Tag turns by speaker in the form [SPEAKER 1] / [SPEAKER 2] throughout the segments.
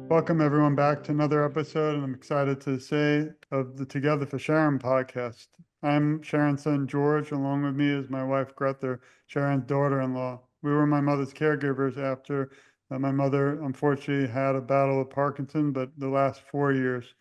[SPEAKER 1] Welcome everyone back to another episode, and I'm excited to say of the Together for Sharon podcast. I'm Sharon's son George. Along with me is my wife Greta, Sharon's daughter-in-law. We were my mother's caregivers after my mother unfortunately had a battle with Parkinson, but the last 4 years.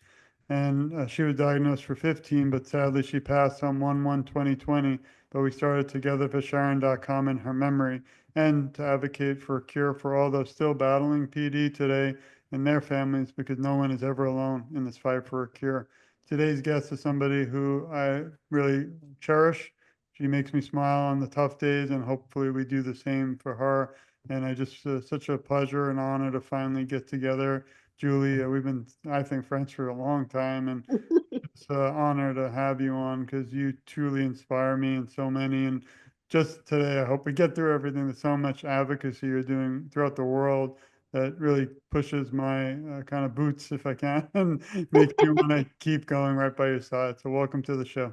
[SPEAKER 1] And she was diagnosed for 15, but sadly she passed on 1/1/2020. But we started TogetherForSharon.com in her memory and to advocate for a cure for all those still battling PD today and their families, because no one is ever alone in this fight for a cure. Today's guest is somebody who I really cherish. She makes me smile on the tough days, and hopefully we do the same for her. And I just, such a pleasure and honor to finally get together. Julie, we've been, I think, friends for a long time, and it's an honor to have you on because you truly inspire me and so many. And just today, I hope we get through everything. There's so much advocacy you're doing throughout the world that really pushes my kind of boots, if I can, and makes me want to keep going right by your side. So welcome to the show.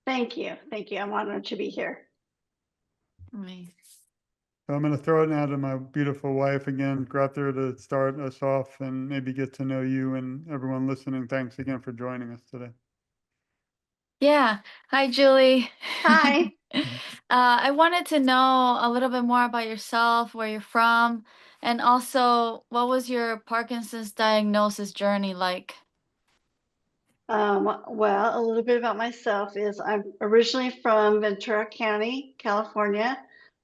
[SPEAKER 2] Thank you. Thank you. I'm honored to be here.
[SPEAKER 3] Nice.
[SPEAKER 1] So I'm going to throw it now to my beautiful wife again, Greta, to start us off and maybe get to know you and everyone listening. Thanks again for joining us today.
[SPEAKER 3] Yeah. Hi, Julie.
[SPEAKER 2] Hi.
[SPEAKER 3] I wanted to know a little bit more about yourself, where you're from, and also what was your Parkinson's diagnosis journey like?
[SPEAKER 2] Well, a little bit about myself is I'm originally from Ventura County, California.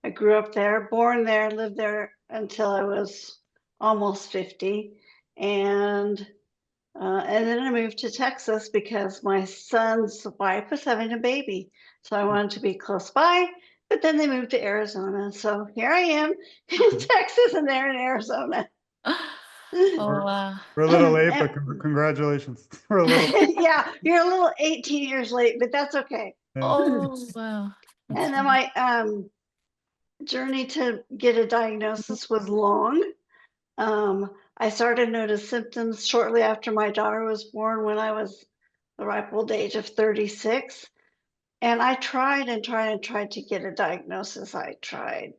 [SPEAKER 2] I grew up there, born there, lived there until I was almost 50. And then I moved to Texas because my son's wife was having a baby. So I wanted to be close by, but then they moved to Arizona. So here I am in Texas and they're in Arizona.
[SPEAKER 3] Oh, wow.
[SPEAKER 1] We're a little late, but congratulations. We're a little.
[SPEAKER 2] Yeah, you're a little 18 years late, but that's okay.
[SPEAKER 1] Yeah.
[SPEAKER 3] Oh, wow.
[SPEAKER 2] And then my journey to get a diagnosis was long. I started to notice symptoms shortly after my daughter was born when I was the ripe old age of 36. And I tried and tried and tried to get a diagnosis. I tried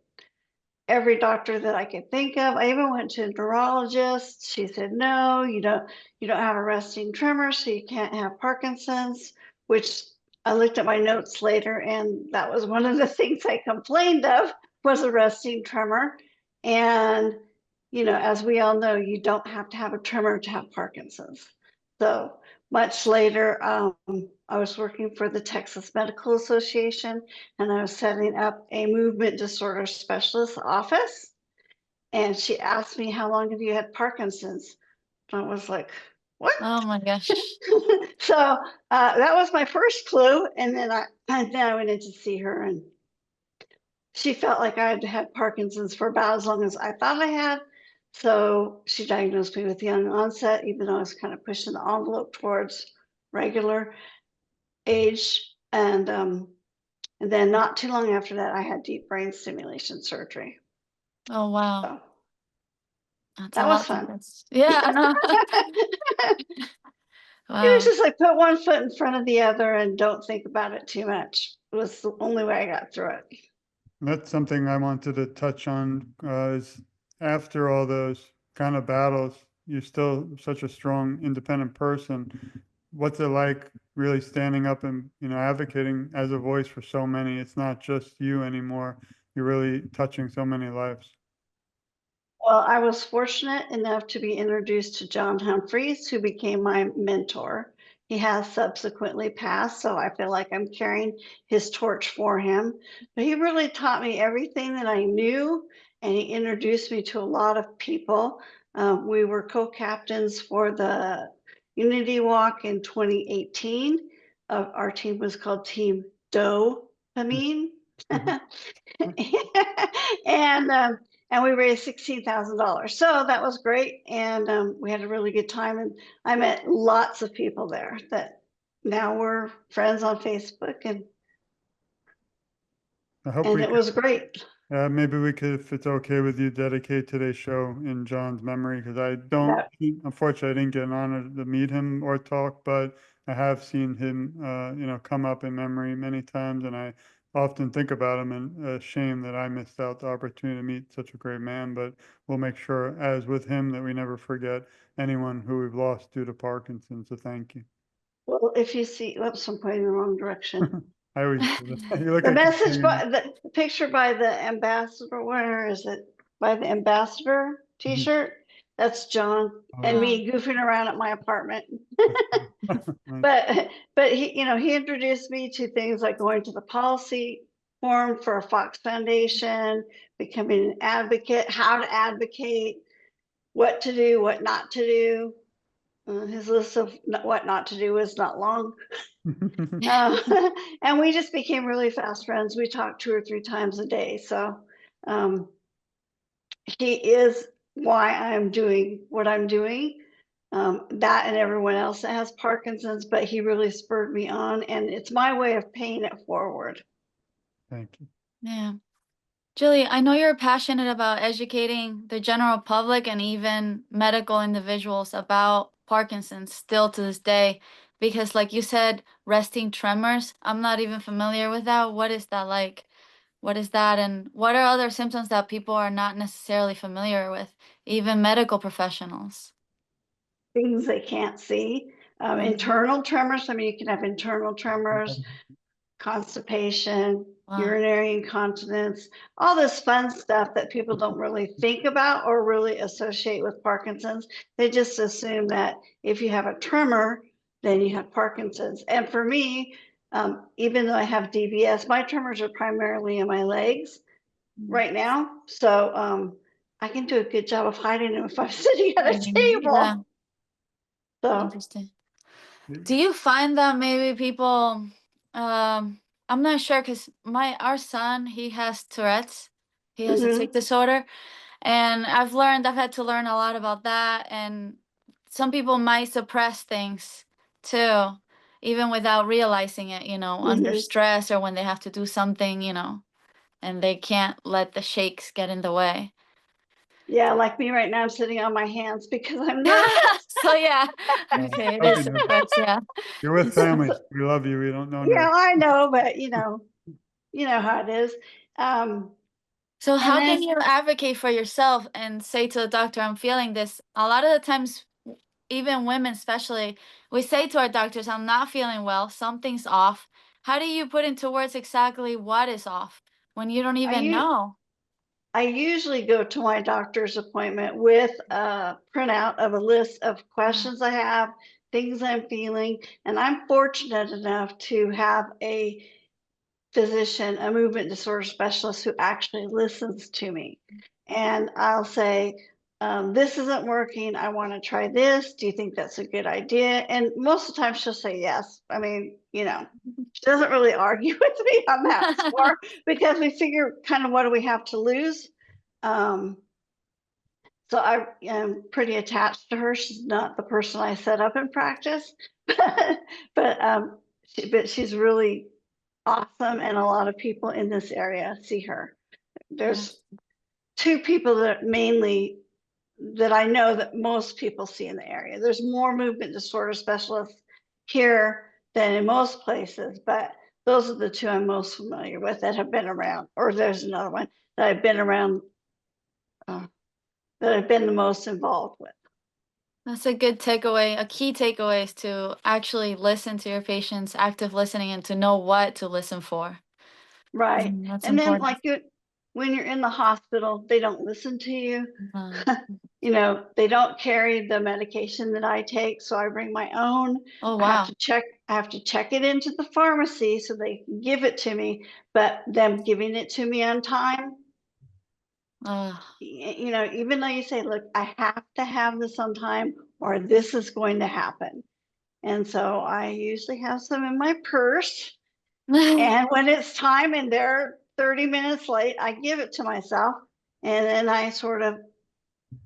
[SPEAKER 2] every doctor that I could think of. I even went to a neurologist. She said, no, you don't have a resting tremor, so you can't have Parkinson's, which I looked at my notes later, and that was one of the things I complained of was a resting tremor. And, as we all know, you don't have to have a tremor to have Parkinson's. So much later, I was working for the Texas Medical Association, and I was setting up a movement disorder specialist office. And she asked me, how long have you had Parkinson's? And I was like, what?
[SPEAKER 3] Oh my gosh.
[SPEAKER 2] So that was my first clue. And then I went in to see her, and she felt like I had had Parkinson's for about as long as I thought I had. So she diagnosed me with young onset, even though I was kind of pushing the envelope towards regular age. And then not too long after that, I had deep brain stimulation surgery.
[SPEAKER 3] Oh, wow.
[SPEAKER 2] So
[SPEAKER 3] That's
[SPEAKER 2] that
[SPEAKER 3] a
[SPEAKER 2] was
[SPEAKER 3] lot.
[SPEAKER 2] fun.
[SPEAKER 3] Yeah, I know.
[SPEAKER 2] It
[SPEAKER 3] Wow.
[SPEAKER 2] was just like put one foot in front of the other and don't think about it too much. It was the only way I got through it.
[SPEAKER 1] That's something I wanted to touch on, is after all those kind of battles, you're still such a strong, independent person. What's it like really standing up and, advocating as a voice for so many? It's not just you anymore. You're really touching so many lives.
[SPEAKER 2] Well, I was fortunate enough to be introduced to John Humphreys, who became my mentor. He has subsequently passed, so I feel like I'm carrying his torch for him. But he really taught me everything that I knew, and he introduced me to a lot of people. We were co-captains for the Unity Walk in 2018. Our team was called Team Dopamine. And we raised $16,000. So that was great. And we had a really good time. And I met lots of people there that now we're friends on Facebook. And
[SPEAKER 1] I hope
[SPEAKER 2] it was great.
[SPEAKER 1] maybe we could, if it's okay with you, dedicate today's show in John's memory, because unfortunately, I didn't get an honor to meet him or talk, but I have seen him, come up in memory many times, and I often think about him, and a shame that I missed out the opportunity to meet such a great man. But we'll make sure, as with him, that we never forget anyone who we've lost due to Parkinson's. So thank you.
[SPEAKER 2] Well, if you see, oops, I'm pointing in the wrong direction.
[SPEAKER 1] I always do that. You look
[SPEAKER 2] The
[SPEAKER 1] like you're
[SPEAKER 2] message
[SPEAKER 1] singing.
[SPEAKER 2] by the picture by the ambassador, where is it? By the ambassador t-shirt? That's John and
[SPEAKER 1] Oh,
[SPEAKER 2] me goofing around at my apartment.
[SPEAKER 1] nice.
[SPEAKER 2] But he, he introduced me to things like going to the policy forum for Fox Foundation, becoming an advocate, how to advocate, what to do, what not to do. His list of what not to do is not long. And we just became really fast friends. We talked 2 or 3 times a day. So he is why I'm doing what I'm doing. That and everyone else that has Parkinson's, but he really spurred me on, and it's my way of paying it forward.
[SPEAKER 1] Thank you.
[SPEAKER 3] Yeah. Julie, I know you're passionate about educating the general public and even medical individuals about Parkinson's still to this day, because like you said, resting tremors, I'm not even familiar with that. What is that like? What is that? And what are other symptoms that people are not necessarily familiar with, even medical professionals?
[SPEAKER 2] Things they can't see. Internal tremors. I mean, you can have internal tremors, constipation,
[SPEAKER 3] Wow.
[SPEAKER 2] urinary incontinence, all this fun stuff that people don't really think about or really associate with Parkinson's. They just assume that if you have a tremor, then you have Parkinson's. And for me, even though I have DBS, my tremors are primarily in my legs right now. So I can do a good job of hiding them if I'm sitting at a table.
[SPEAKER 3] Yeah.
[SPEAKER 2] So
[SPEAKER 3] Interesting. Do you find that maybe people, I'm not sure, because our son, he has Tourette's, he has a tic disorder, and I've had to learn a lot about that, and some people might suppress things too, even without realizing it, under stress or when they have to do something, and they can't let the shakes get in the way.
[SPEAKER 2] yeah, like me right now, I'm sitting on my hands because I'm nervous.
[SPEAKER 3] So yeah, okay, it is suppressed, yeah.
[SPEAKER 1] You're with family. We love you. We don't know.
[SPEAKER 2] Yeah, I know, but you know how it is.
[SPEAKER 3] So how
[SPEAKER 2] then-
[SPEAKER 3] can you advocate for yourself and say to the doctor, I'm feeling this? A lot of the times, even women especially, we say to our doctors, I'm not feeling well, something's off. How do you put into words exactly what is off when you don't even know?
[SPEAKER 2] I usually go to my doctor's appointment with a printout of a list of questions I have, things I'm feeling, and I'm fortunate enough to have a physician, a movement disorder specialist who actually listens to me. And I'll say, this isn't working. I want to try this. Do you think that's a good idea? And most of the time she'll say yes. I mean, she doesn't really argue with me on that score because we figure kind of what do we have to lose. So I am pretty attached to her. She's not the person I set up in practice, but she's really awesome, and a lot of people in this area see her. There's 2 people that I know that most people see in the area. There's more movement disorder specialists here than in most places, but those are the 2 I'm most familiar with that have been around. Or there's another one that I've been around, that I've been the most involved with.
[SPEAKER 3] That's a good takeaway. A key takeaway is to actually listen to your patients, active listening, and to know what to listen for.
[SPEAKER 2] Right.
[SPEAKER 3] That's
[SPEAKER 2] and
[SPEAKER 3] important.
[SPEAKER 2] then when you're in the hospital, they don't listen to you. They don't carry the medication that I take, so I bring my own.
[SPEAKER 3] Oh,
[SPEAKER 2] I
[SPEAKER 3] wow.
[SPEAKER 2] have to check it into the pharmacy so they can give it to me, but them giving it to me on time, even though you say, look, I have to have this on time or this is going to happen. And so I usually have some in my purse. And when it's time and they're 30 minutes late, I give it to myself. And then I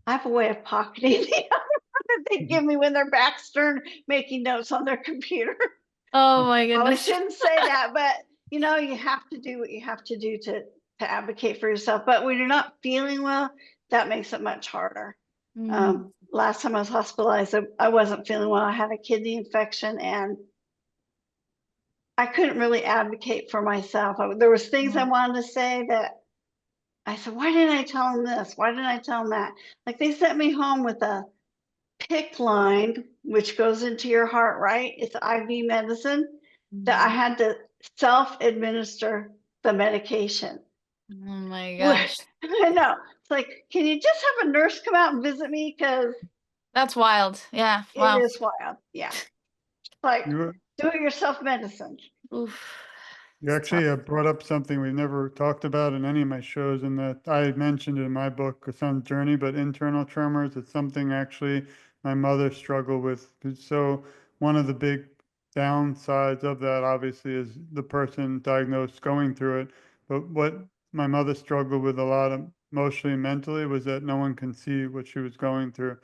[SPEAKER 2] have a way of pocketing the other one that they give me when they're back stern making notes on their computer.
[SPEAKER 3] Oh my
[SPEAKER 2] Well, I
[SPEAKER 3] goodness.
[SPEAKER 2] shouldn't say that, but you have to do what you have to do to advocate for yourself. But when you're not feeling well, that makes it much harder. Last time I was hospitalized, I wasn't feeling well. I had a kidney infection and I couldn't really advocate for myself. There was things I wanted to say that I said, why didn't I tell them this? Why didn't I tell them that? Like they sent me home with a PICC line, which goes into your heart, right? It's IV medicine that I had to self-administer the medication.
[SPEAKER 3] Oh my
[SPEAKER 2] Well,
[SPEAKER 3] gosh.
[SPEAKER 2] I know. It's like, can you just have a nurse come out and visit me? Because
[SPEAKER 3] That's wild. Yeah. Wow.
[SPEAKER 2] it is wild. Yeah. Like,
[SPEAKER 1] You,
[SPEAKER 2] do it yourself medicine.
[SPEAKER 3] Oof.
[SPEAKER 1] you actually brought up something we've never talked about in any of my shows, and that I mentioned in my book, A Son's Journey, but internal tremors. It's something actually my mother struggled with. So one of the big downsides of that, obviously, is the person diagnosed going through it. But what my mother struggled with a lot of emotionally and mentally was that no one can see what she was going through.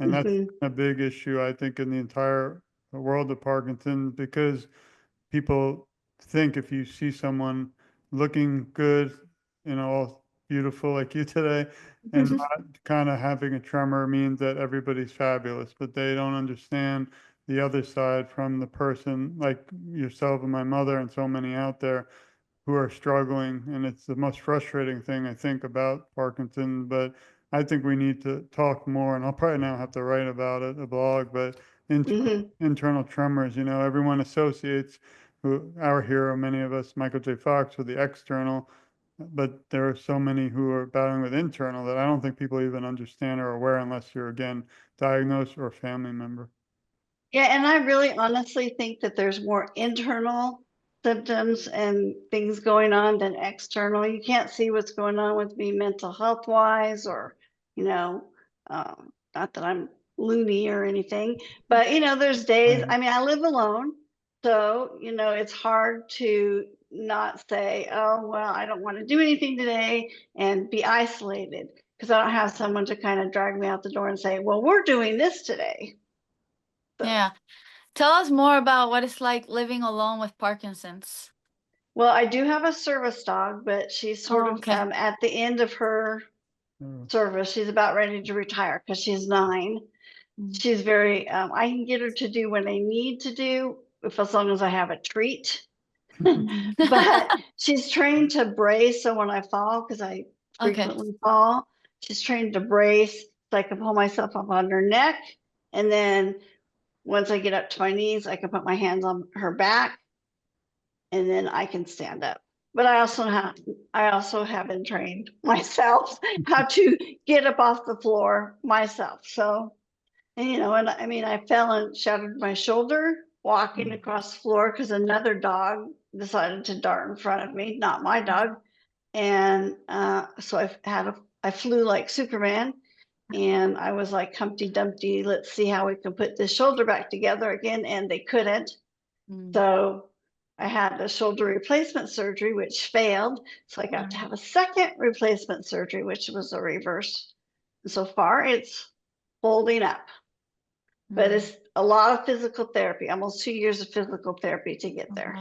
[SPEAKER 1] And that's a big issue, I think, in the entire world of Parkinson's, because people think if you see someone looking good, all beautiful like you today, and not kind of having a tremor means that everybody's fabulous, but they don't understand the other side from the person like yourself and my mother and so many out there who are struggling. And it's the most frustrating thing, I think, about Parkinson's. But I think we need to talk more, and I'll probably now have to write about it, a blog, but internal tremors, everyone associates our hero, many of us, Michael J. Fox, with the external, but there are so many who are battling with internal that I don't think people even understand or aware unless you're, again, diagnosed or a family member.
[SPEAKER 2] Yeah, and I really honestly think that there's more internal symptoms and things going on than external. You can't see what's going on with me mental health wise, or, not that I'm loony or anything, but there's days, I mean, I live alone. So, it's hard to not say, oh, well, I don't want to do anything today and be isolated, because I don't have someone to kind of drag me out the door and say, well, we're doing this today. So.
[SPEAKER 3] Yeah. Tell us more about what it's like living alone with Parkinson's.
[SPEAKER 2] Well, I do have a service dog, but she's sort of at the end of her service. She's about ready to retire because she's 9. She's very, I can get her to do what I need to do as long as I have a treat. But she's trained to brace. So when I fall, because I frequently fall, she's trained to brace so I can pull myself up on her neck. And then once I get up to my knees, I can put my hands on her back, and then I can stand up. But I also haven't trained myself how to get up off the floor myself. So, and I mean, I fell and shattered my shoulder walking across the floor because another dog decided to dart in front of me, not my dog. And so I flew like Superman. And I was like, Humpty Dumpty, let's see how we can put this shoulder back together again. And they couldn't. So I had a shoulder replacement surgery, which failed. So I got to have a second replacement surgery, which was a reverse. And so far, it's holding up. But it's a lot of physical therapy, almost 2 years of physical therapy to get there.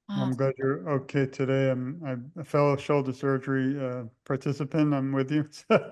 [SPEAKER 1] I'm glad you're okay today. I'm a fellow shoulder surgery participant. I'm with you. So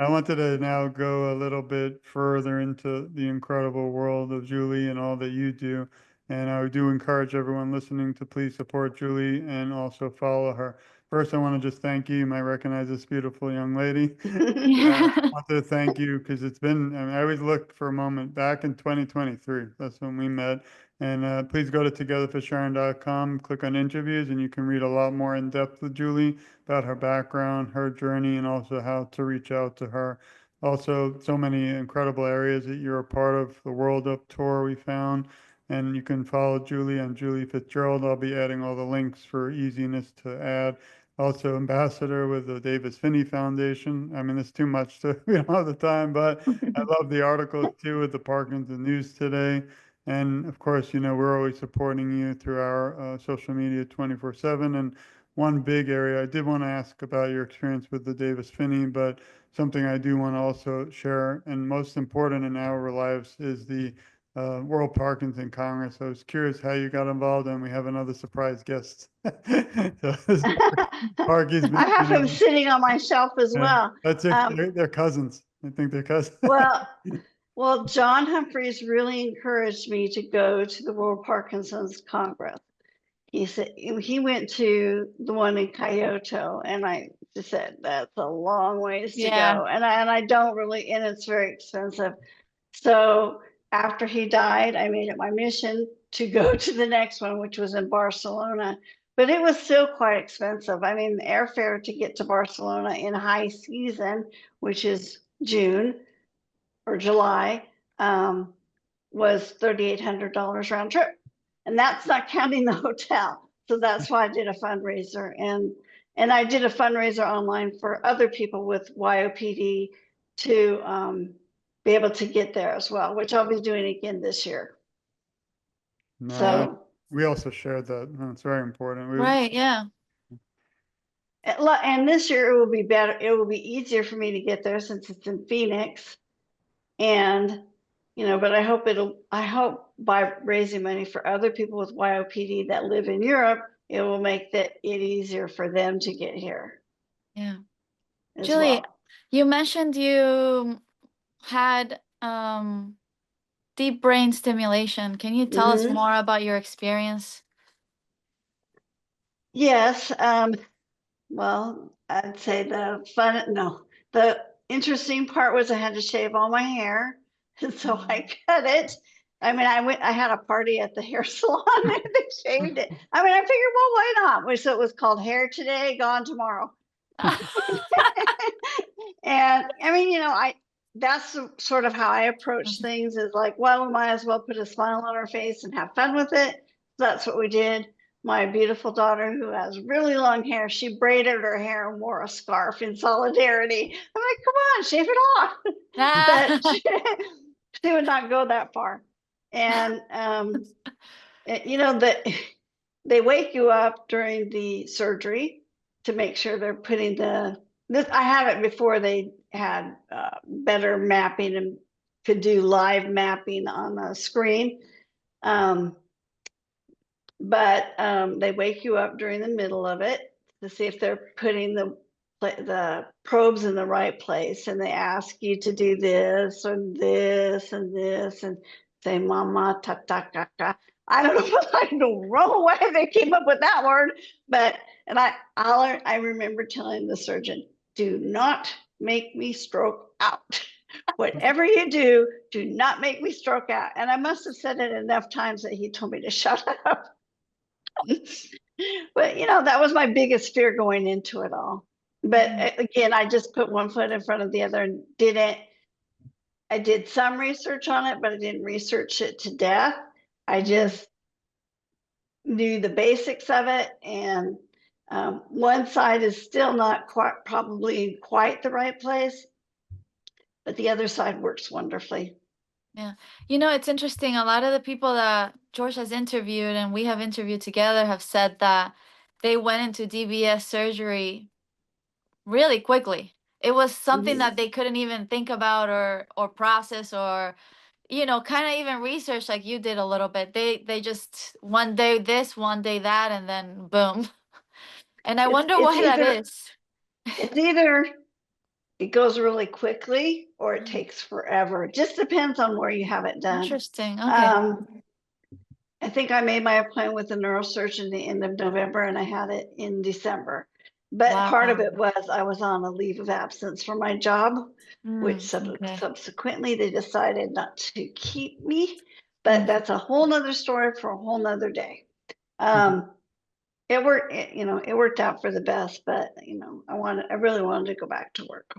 [SPEAKER 1] I wanted to now go a little bit further into the incredible world of Julie and all that you do. And I do encourage everyone listening to please support Julie and also follow her. First, I want to just thank you. You might recognize this beautiful young lady. I want to thank you because it's been, I always look for a moment back in 2023. That's when we met. And please go to TogetherForSharon.com, click on interviews, and you can read a lot more in depth with Julie about her background, her journey, and also how to reach out to her. Also, so many incredible areas that you're a part of, the World Up Tour we found. And you can follow Julie on Julie Fitzgerald. I'll be adding all the links for easiness to add. Also, ambassador with the Davis Finney Foundation. I mean, it's too much to, we don't have the time, but I love the articles too with the Parkinson's News today. And of course, we're always supporting you through our social media 24/7. And one big area, I did want to ask about your experience with the Davis Finney, but something I do want to also share, and most important in our lives, is the World Parkinson Congress. I was curious how you got involved, and we have another surprise guest.
[SPEAKER 2] I have him sitting on my shelf as well.
[SPEAKER 1] They're cousins. I think they're cousins.
[SPEAKER 2] Well, Well, John Humphreys really encouraged me to go to the World Parkinson's Congress. He said he went to the one in Kyoto, and I just said that's a long ways to
[SPEAKER 3] Yeah.
[SPEAKER 2] go, and I don't really, and it's very expensive. So after he died, I made it my mission to go to the next one, which was in Barcelona. But it was still quite expensive. I mean, the airfare to get to Barcelona in high season, which is June or July, was $3,800 round trip. And that's not counting the hotel. So that's why I did a fundraiser. And I did a fundraiser online for other people with YOPD to be able to get there as well, which I'll be doing again this year.
[SPEAKER 1] No,
[SPEAKER 2] So
[SPEAKER 1] we also shared that. It's very important.
[SPEAKER 3] Right. Yeah.
[SPEAKER 2] and this year it will be better. It will be easier for me to get there since it's in Phoenix. And but I hope by raising money for other people with YOPD that live in Europe, it will make it easier for them to get here.
[SPEAKER 3] Yeah.
[SPEAKER 2] As
[SPEAKER 3] Julie,
[SPEAKER 2] well.
[SPEAKER 3] you mentioned you had deep brain stimulation. Can you tell us more about your experience?
[SPEAKER 2] Yes. Well, I'd say the interesting part was I had to shave all my hair. And so I cut it. I mean, I had a party at the hair salon and they shaved it. I mean, I figured, well, why not? So it was called Hair Today, Gone Tomorrow. And I mean, that's sort of how I approach things, is like, well, we might as well put a smile on our face and have fun with it. So that's what we did. My beautiful daughter, who has really long hair, she braided her hair and wore a scarf in solidarity. I'm like, come on, shave it off. But she would not go that far. And they wake you up during the surgery to make sure they're putting I have it before they had better mapping and could do live mapping on the screen. But they wake you up during the middle of it to see if they're putting the probes in the right place, and they ask you to do this or this and this and say mama ta ta ta ta. I don't know. I don't know why they came up with that word, but I remember telling the surgeon, do not make me stroke out. Whatever you do, do not make me stroke out. And I must have said it enough times that he told me to shut up. But that was my biggest fear going into it all. But again, I just put one foot in front of the other and I did some research on it, but I didn't research it to death. I just knew the basics of it. And one side is still not probably quite the right place, but the other side works wonderfully.
[SPEAKER 3] Yeah. It's interesting. A lot of the people that George has interviewed and we have interviewed together have said that they went into DBS surgery really quickly. It was something that they couldn't even think about or process or, kind of even research like you did a little bit. They just one day this, one day that, and then boom. And I wonder why that is.
[SPEAKER 2] It's either it goes really quickly or it takes forever. It just depends on where you have it done.
[SPEAKER 3] Interesting. Okay.
[SPEAKER 2] I think I made my appointment with a neurosurgeon the end of November and I had it in December. But part of it was I was on a leave of absence for my job, which subsequently they decided not to keep me. But that's a whole nother story for a whole nother day. It worked out for the best, but I really wanted to go back to work.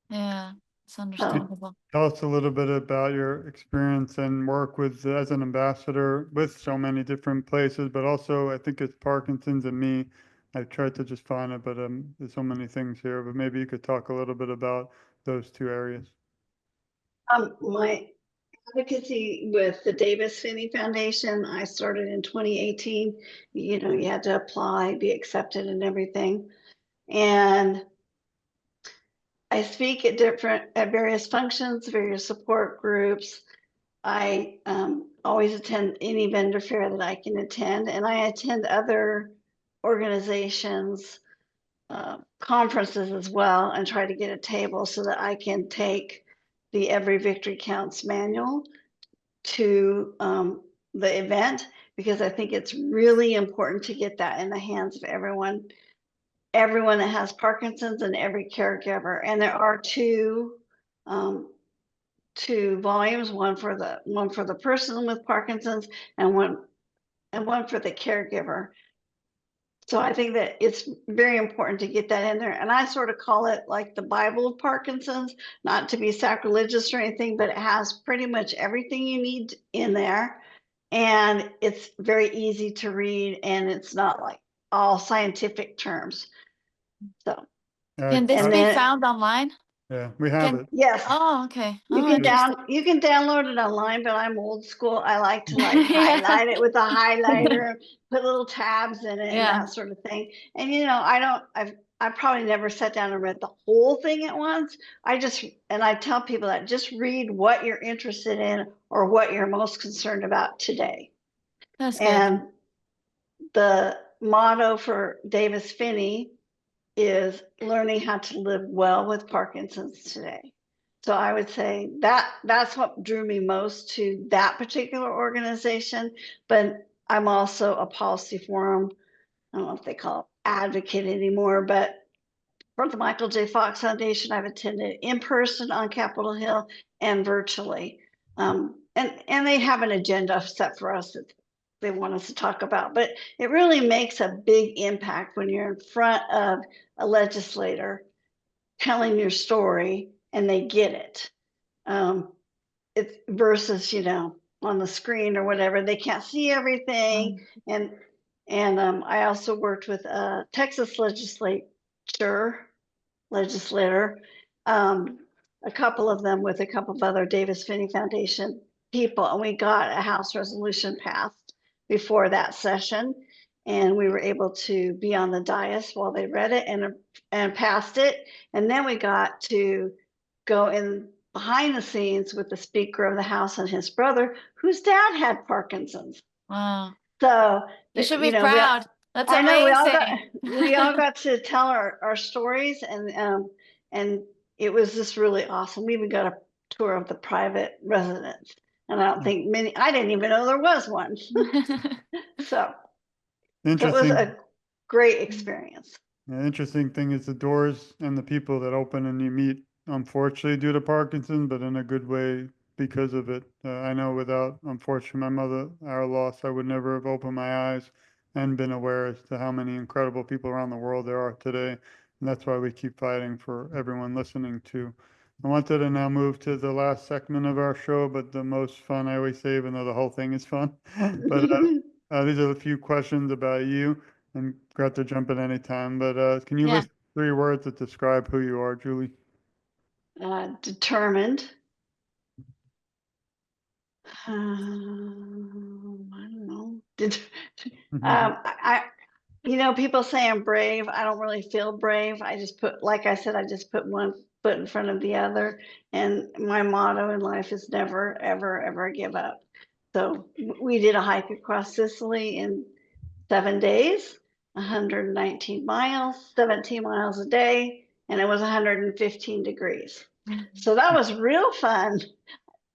[SPEAKER 3] Yeah, it's understandable.
[SPEAKER 1] Tell us a little bit about your experience and work as an ambassador with so many different places, but also I think it's Parkinson's and me. I tried to just find it, but there's so many things here. But maybe you could talk a little bit about those two areas.
[SPEAKER 2] My advocacy with the Davis Finney Foundation, I started in 2018. You had to apply, be accepted and everything. And I speak at various functions, various support groups. I always attend any vendor fair that I can attend, and I attend other organizations, conferences as well, and try to get a table so that I can take the Every Victory Counts manual to the event, because I think it's really important to get that in the hands of everyone that has Parkinson's and every caregiver. And there are two volumes, one for the person with Parkinson's and one for the caregiver. So I think that it's very important to get that in there. And I sort of call it like the Bible of Parkinson's, not to be sacrilegious or anything, but it has pretty much everything you need in there. And it's very easy to read, and it's not like all scientific terms. So,
[SPEAKER 3] Can this
[SPEAKER 2] and
[SPEAKER 3] be
[SPEAKER 2] then,
[SPEAKER 3] found online?
[SPEAKER 1] Yeah, we have
[SPEAKER 3] Can-
[SPEAKER 1] it.
[SPEAKER 2] yes,
[SPEAKER 3] Oh, okay.
[SPEAKER 2] you
[SPEAKER 3] Oh,
[SPEAKER 2] can
[SPEAKER 3] interesting.
[SPEAKER 2] you can download it online, but I'm old school. I like to like
[SPEAKER 3] Yeah.
[SPEAKER 2] highlight it with a highlighter, put little tabs in it and
[SPEAKER 3] Yeah.
[SPEAKER 2] that sort of thing. And I probably never sat down and read the whole thing at once. I tell people that just read what you're interested in or what you're most concerned about today.
[SPEAKER 3] That's good.
[SPEAKER 2] And the motto for Davis Finney is learning how to live well with Parkinson's today. So I would say that's what drew me most to that particular organization. But I'm also a policy forum, I don't know if they call it advocate anymore, but for the Michael J. Fox Foundation, I've attended in person on Capitol Hill and virtually. And they have an agenda set for us that they want us to talk about. But it really makes a big impact when you're in front of a legislator telling your story and they get it. It's versus, on the screen or whatever, they can't see everything. And I also worked with a Texas legislator, a couple of them with a couple of other Davis Finney Foundation people, and we got a House resolution passed before that session, and we were able to be on the dais while they read it and passed it. And then we got to go in behind the scenes with the Speaker of the House and his brother, whose dad had Parkinson's.
[SPEAKER 3] Wow.
[SPEAKER 2] So
[SPEAKER 3] You should be proud. That's amazing.
[SPEAKER 2] I know we all got to tell our stories, and it was just really awesome. We even got a tour of the private residence, and I didn't even know there was one. So it was a great experience.
[SPEAKER 1] The interesting thing is the doors and the people that open and you meet, unfortunately, due to Parkinson's, but in a good way because of it. I know without, unfortunately, my mother, our loss, I would never have opened my eyes and been aware as to how many incredible people around the world there are today. And that's why we keep fighting for everyone listening to. I wanted to now move to the last segment of our show, but the most fun, I always say, even though the whole thing is fun. But these are a few questions about you, and got to jump at any time. But can you list 3 words that describe who you are, Julie?
[SPEAKER 2] Determined. I don't know. People say I'm brave. I don't really feel brave. I just put one foot in front of the other. And my motto in life is never, ever, ever give up. So we did a hike across Sicily in 7 days, 119 miles, 17 miles a day, and it was 115 degrees. So that was real fun.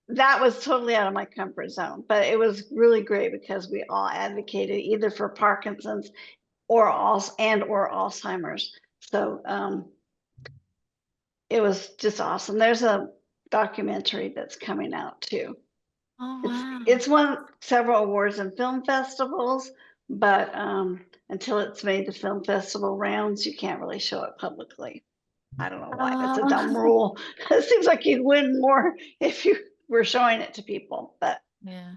[SPEAKER 2] That was totally out of my comfort zone, but it was really great because we all advocated either for Parkinson's or Alzheimer's. So it was just awesome. There's a documentary that's coming out too.
[SPEAKER 3] Oh, wow.
[SPEAKER 2] It's won several awards in film festivals, but until it's made the film festival rounds, you can't really show it publicly. I don't know why. That's a dumb rule. It seems like you'd win more if you were showing it to people, but
[SPEAKER 3] yeah.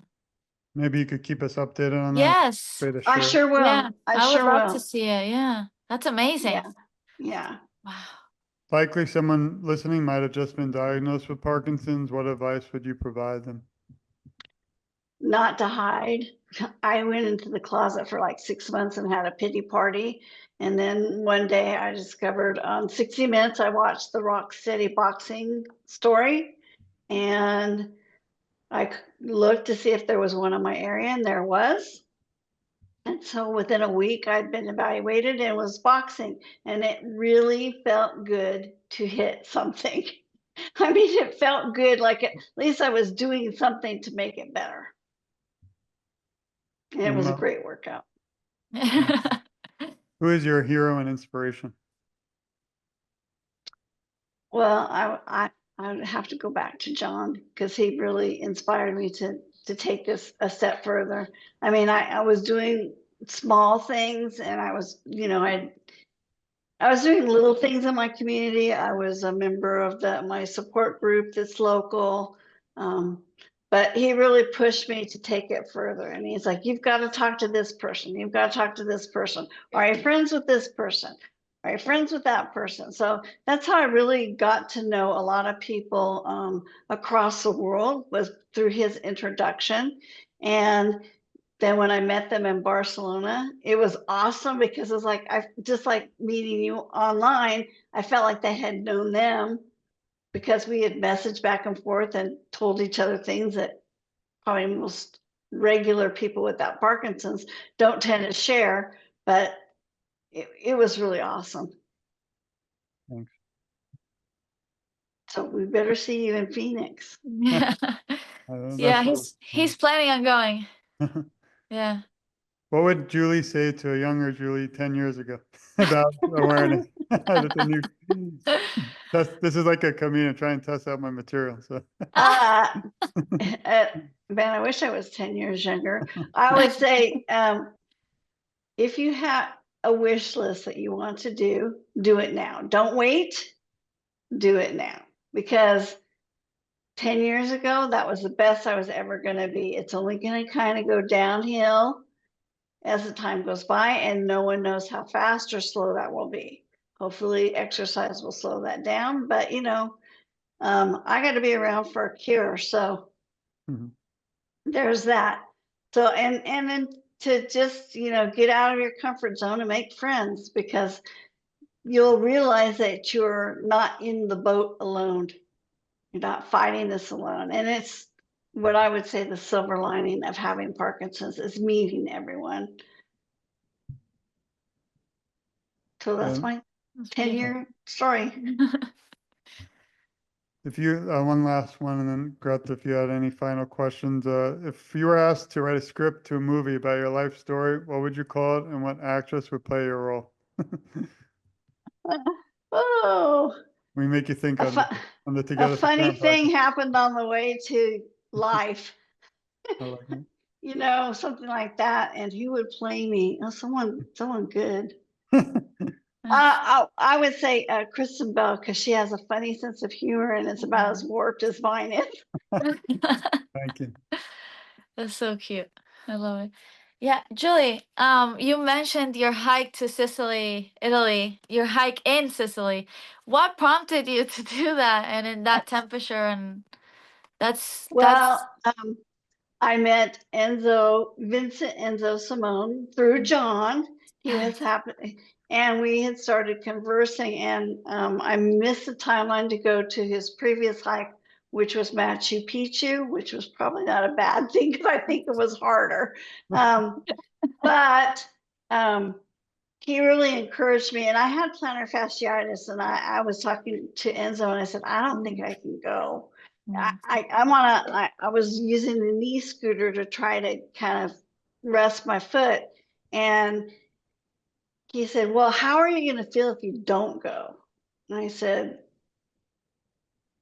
[SPEAKER 1] Maybe you could keep us updated on that.
[SPEAKER 3] Yes.
[SPEAKER 2] I sure will.
[SPEAKER 3] Yeah, I would love
[SPEAKER 2] will.
[SPEAKER 3] to see it. Yeah, that's amazing.
[SPEAKER 2] Yeah.
[SPEAKER 3] Wow.
[SPEAKER 1] Likely someone listening might have just been diagnosed with Parkinson's. What advice would you provide them?
[SPEAKER 2] Not to hide. I went into the closet for like 6 months and had a pity party. And then one day I discovered on 60 Minutes, I watched the Rock City boxing story, and I looked to see if there was one in my area, and there was. And so within a week, I'd been evaluated and was boxing, and it really felt good to hit something. I mean, it felt good. Like at least I was doing something to make it better. And it was a great workout.
[SPEAKER 1] Who is your hero and inspiration?
[SPEAKER 2] Well, I would have to go back to John because he really inspired me to take this a step further. I mean, I was doing small things, and I was, I was doing little things in my community. I was a member of my support group that's local. But he really pushed me to take it further. And he's like, you've got to talk to this person. You've got to talk to this person. Are you friends with this person? Are you friends with that person? So that's how I really got to know a lot of people across the world, was through his introduction. And then when I met them in Barcelona, it was awesome because it was like, I just like meeting you online. I felt like they had known them because we had messaged back and forth and told each other things that probably most regular people without Parkinson's don't tend to share, but it was really awesome.
[SPEAKER 1] Thanks.
[SPEAKER 2] So we better see you in Phoenix.
[SPEAKER 3] Yeah,
[SPEAKER 1] Yeah,
[SPEAKER 3] he's planning on going. Yeah.
[SPEAKER 1] What would Julie say to a younger Julie 10 years ago about awareness? This is like a comedian trying to test out my material. So
[SPEAKER 2] Man, I wish I was 10 years younger. I would say, if you have a wish list that you want to do it now. Don't wait, do it now. Because 10 years ago, that was the best I was ever going to be. It's only going to kind of go downhill as the time goes by, and no one knows how fast or slow that will be. Hopefully exercise will slow that down, but I got to be around for a cure. So there's that. So, and then to just, get out of your comfort zone and make friends, because you'll realize that you're not in the boat alone. You're not fighting this alone. And it's what I would say the silver lining of having Parkinson's is meeting everyone. So that's my 10-year story.
[SPEAKER 1] If you, one last one, and then Greta, if you had any final questions, if you were asked to write a script to a movie about your life story, what would you call it, and what actress would play your role?
[SPEAKER 2] Oh,
[SPEAKER 1] We make you think on the Together
[SPEAKER 2] a funny thing happened on the way to life.
[SPEAKER 1] I like it.
[SPEAKER 2] Something like that. And who would play me? Oh, someone good. I would say Kristen Bell, because she has a funny sense of humor and it's about as warped as mine is.
[SPEAKER 1] Thank you.
[SPEAKER 3] That's so cute. I love it. Yeah, Julie, you mentioned your hike to Sicily, Italy, your hike in Sicily. What prompted you to do that and in that temperature? And that's
[SPEAKER 2] I met Vincent Enzo Simone through John. He was happy, and we had started conversing, and I missed the timeline to go to his previous hike, which was Machu Picchu, which was probably not a bad thing because I think it was harder. But he really encouraged me, and I had plantar fasciitis, and I was talking to Enzo, and I said, I don't think I can go. I was using the knee scooter to try to kind of rest my foot. And he said, well, how are you going to feel if you don't go? And I said,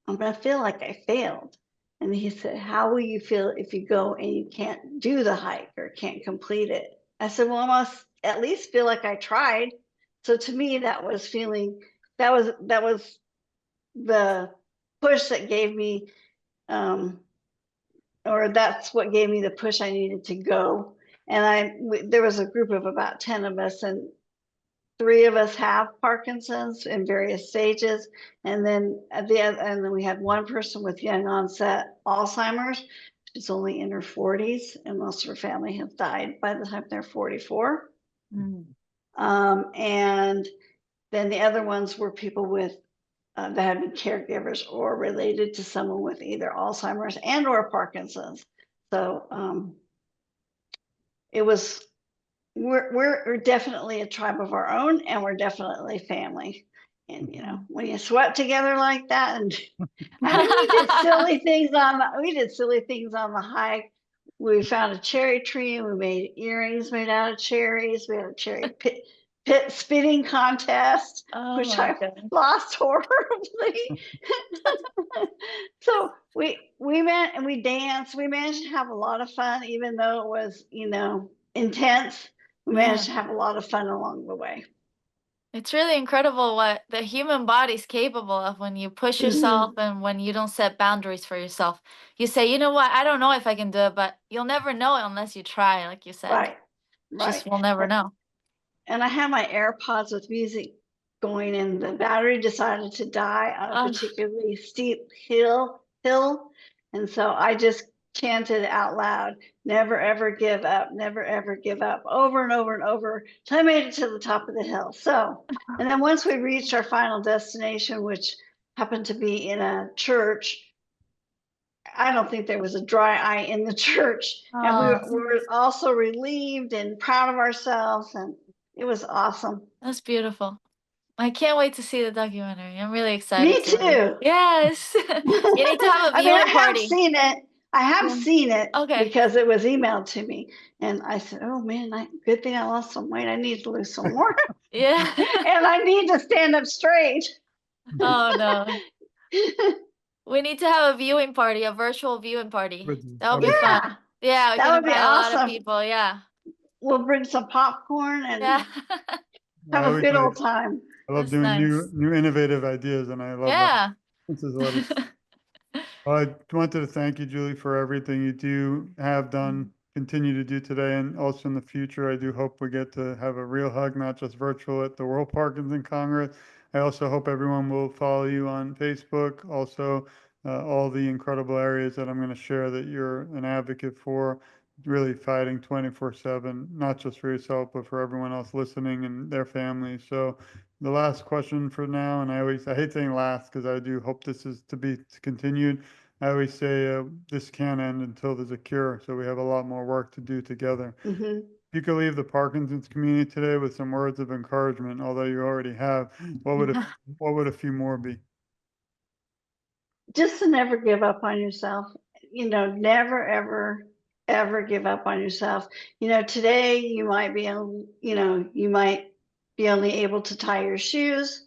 [SPEAKER 2] I'm going to feel like I failed. And he said, how will you feel if you go and you can't do the hike or can't complete it? I said, well, I must at least feel like I tried. So to me, that was the push that gave me, or that's what gave me the push I needed to go. And there was a group of about 10 of us, and 3 of us have Parkinson's in various stages. And then we had one person with young onset Alzheimer's. She's only in her 40s, and most of her family have died by the time they're 44. And then the other ones were people with that had been caregivers or related to someone with either Alzheimer's and or Parkinson's. So we're definitely a tribe of our own, and we're definitely family. And when you sweat together like that, and I mean, we did silly things on the hike. We found a cherry tree and we made earrings made out of cherries. We had a cherry pit spitting contest,
[SPEAKER 3] Oh
[SPEAKER 2] which
[SPEAKER 3] my
[SPEAKER 2] I
[SPEAKER 3] goodness.
[SPEAKER 2] lost horribly. So we went and we danced. We managed to have a lot of fun, even though it was, intense. We managed to have a lot of fun along the way.
[SPEAKER 3] It's really incredible what the human body's capable of when you push yourself and when you don't set boundaries for yourself. You say, you know what, I don't know if I can do it, but you'll never know unless you try, like you said.
[SPEAKER 2] Right.
[SPEAKER 3] Just we'll never know.
[SPEAKER 2] And I had my AirPods with music going, and the battery decided to die on a particularly steep hill. And so I just chanted out loud, never ever give up, never ever give up, over and over and over, till I made it to the top of the hill. So, and then once we reached our final destination, which happened to be in a church, I don't think there was a dry eye in the church. And we were also relieved and proud of ourselves, and it was awesome.
[SPEAKER 3] That's beautiful. I can't wait to see the documentary. I'm really excited.
[SPEAKER 2] Me too.
[SPEAKER 3] Yes. You need to have a viewing
[SPEAKER 2] I
[SPEAKER 3] party.
[SPEAKER 2] have seen it. I have seen it
[SPEAKER 3] Okay.
[SPEAKER 2] because it was emailed to me. And I said, oh man, good thing I lost some weight. I need to lose some more.
[SPEAKER 3] Yeah.
[SPEAKER 2] And I need to stand up straight.
[SPEAKER 3] Oh no. We need to have a viewing party, a virtual viewing party. That would be fun. Yeah, we
[SPEAKER 2] that
[SPEAKER 3] can
[SPEAKER 2] would be
[SPEAKER 3] invite a lot of
[SPEAKER 2] awesome.
[SPEAKER 3] people. Yeah.
[SPEAKER 2] We'll bring some popcorn and
[SPEAKER 3] Yeah.
[SPEAKER 2] have a good old time.
[SPEAKER 1] I love doing new innovative ideas, and I love that. This is a lot of I wanted to thank you, Julie, for everything you do, have done, continue to do today, and also in the future. I do hope we get to have a real hug, not just virtual, at the World Parkinson Congress. I also hope everyone will follow you on Facebook. Also, all the incredible areas that I'm going to share that you're an advocate for, really fighting 24/7, not just for yourself, but for everyone else listening and their families. So the last question for now, and I hate saying last because I do hope this is to be continued. I always say this can't end until there's a cure. So we have a lot more work to do together. If you could leave the Parkinson's community today with some words of encouragement, although you already have, what would a few more be?
[SPEAKER 2] Just to never give up on yourself. Never, ever, ever give up on yourself. Today you might be only able to tie your shoes,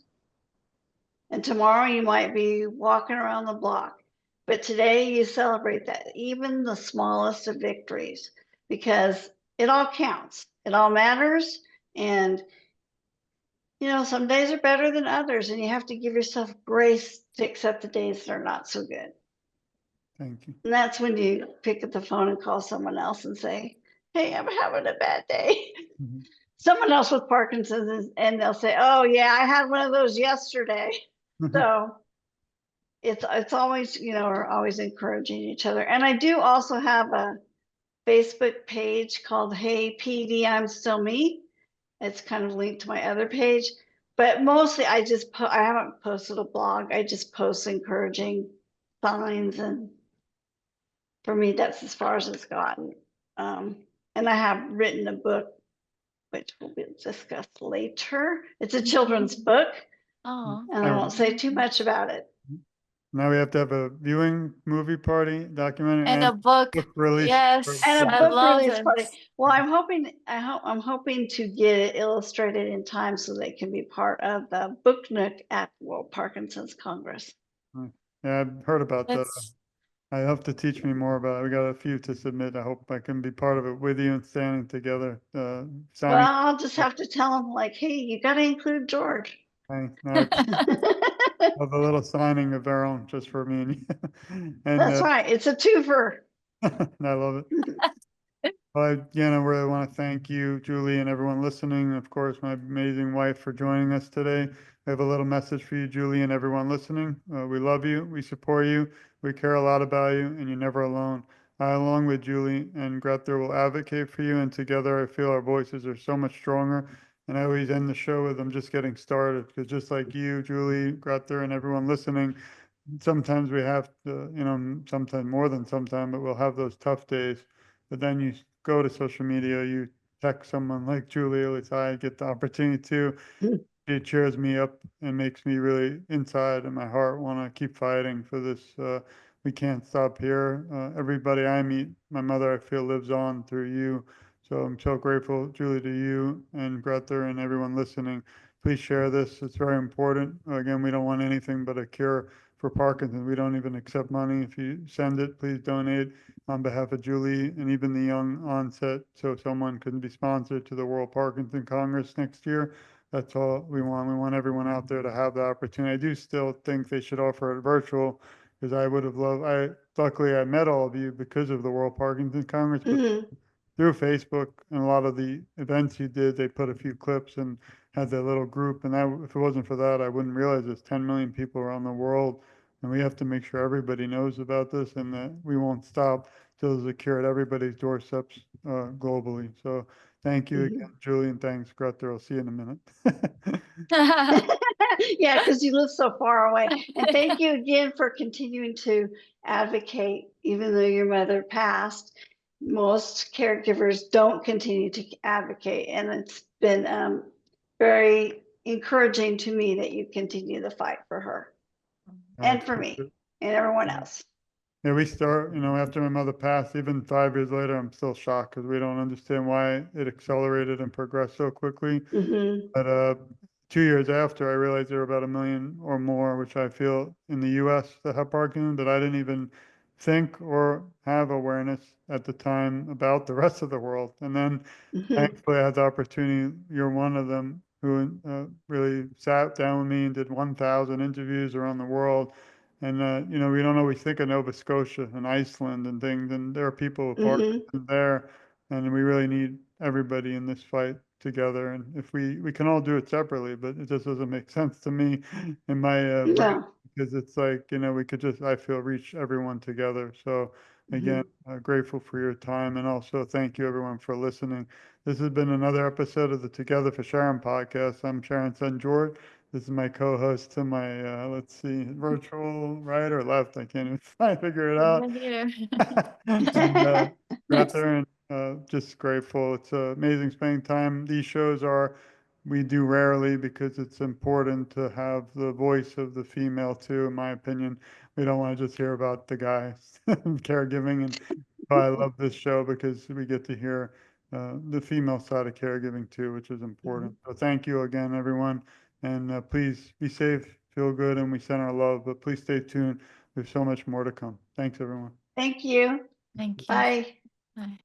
[SPEAKER 2] and tomorrow you might be walking around the block. But today you celebrate that, even the smallest of victories, because it all counts. It all matters. And, some days are better than others, and you have to give yourself grace to accept the days that are not so good.
[SPEAKER 1] Thank you.
[SPEAKER 2] And that's when you pick up the phone and call someone else and say, hey, I'm having a bad day. Someone else with Parkinson's, and they'll say, oh yeah, I had one of those yesterday. So it's always, we're always encouraging each other. And I do also have a Facebook page called Hey PD, I'm Still Me. It's kind of linked to my other page, but mostly I haven't posted a blog. I just post encouraging signs, and for me, that's as far as it's gotten. And I have written a book, which will be discussed later. It's a children's book, and I won't say too much about it.
[SPEAKER 1] Now we have to have a viewing movie party, documentary,
[SPEAKER 3] and a book release.
[SPEAKER 2] Yes, and a book release party. Well, I'm hoping to get it illustrated in time so they can be part of the Book Nook at World Parkinson's Congress.
[SPEAKER 1] Yeah, I've heard about that. I hope to teach me more about it. We got a few to submit. I hope I can be part of it with you and standing together.
[SPEAKER 2] Well, I'll just have to tell them, like, hey, you got to include George.
[SPEAKER 1] Of a little signing of our own just for me and you. And
[SPEAKER 2] that's right. It's a twofer.
[SPEAKER 1] I love it. Well, again, I really want to thank you, Julie, and everyone listening. Of course, my amazing wife for joining us today. I have a little message for you, Julie, and everyone listening. We love you. We support you. We care a lot about you, and you're never alone. I, along with Julie and Greta, will advocate for you, and together I feel our voices are so much stronger. And I always end the show with I'm just getting started, because just like you, Julie, Greta, and everyone listening, sometimes we have to, sometimes more than sometimes, but we'll have those tough days. But then you go to social media, you text someone like Julie, at least I get the opportunity to it cheers me up and makes me really inside in my heart want to keep fighting for this. We can't stop here. Everybody I meet, my mother, I feel lives on through you. So I'm so grateful, Julie, to you and Greta and everyone listening. Please share this. It's very important. Again, we don't want anything but a cure for Parkinson's. We don't even accept money. If you send it, please donate on behalf of Julie and even the young onset, so someone can be sponsored to the World Parkinson Congress next year. That's all we want. We want everyone out there to have the opportunity. I do still think they should offer it virtual, because I would have loved, luckily I met all of you because of the World Parkinson Congress, but through Facebook and a lot of the events you did, they put a few clips and had their little group. And if it wasn't for that, I wouldn't realize there's 10 million people around the world. And we have to make sure everybody knows about this and that we won't stop till there's a cure at everybody's doorsteps globally. So thank you again, Julie, and thanks, Greta. I'll see you in a minute.
[SPEAKER 2] Yeah, because you live so far away. And thank you again for continuing to advocate, even though your mother passed. Most caregivers don't continue to advocate, and it's been very encouraging to me that you continue the fight for her and for me and everyone else.
[SPEAKER 1] Yeah, we start, after my mother passed, even 5 years later, I'm still shocked because we don't understand why it accelerated and progressed so quickly. But 2 years after, I realized there were about 1 million or more, which I feel in the US that have Parkinson's, that I didn't even think or have awareness at the time about the rest of the world. And then thankfully I had the opportunity, you're one of them, who really sat down with me and did 1,000 interviews around the world. And, we don't always think of Nova Scotia and Iceland and things, and there are people with Parkinson's there, and we really need everybody in this fight together. And if we can all do it separately, but it just doesn't make sense to me in my brain, because it's like, we could just, I feel, reach everyone together. So again, grateful for your time, and also thank you everyone for listening. This has been another episode of the Together for Sharon podcast. I'm Sharon's son, George. This is my co-host to my, let's see, virtual right or left. I can't even figure it out. And Greta, and just grateful. It's amazing spending time. These shows we do rarely, because it's important to have the voice of the female too, in my opinion. We don't want to just hear about the guys caregiving. And I love this show because we get to hear the female side of caregiving too, which is important. So thank you again, everyone. And please be safe, feel good, and we send our love. But please stay tuned. There's so much more to come. Thanks, everyone.
[SPEAKER 2] Thank you.
[SPEAKER 3] Thank you.
[SPEAKER 2] Bye.
[SPEAKER 3] Bye.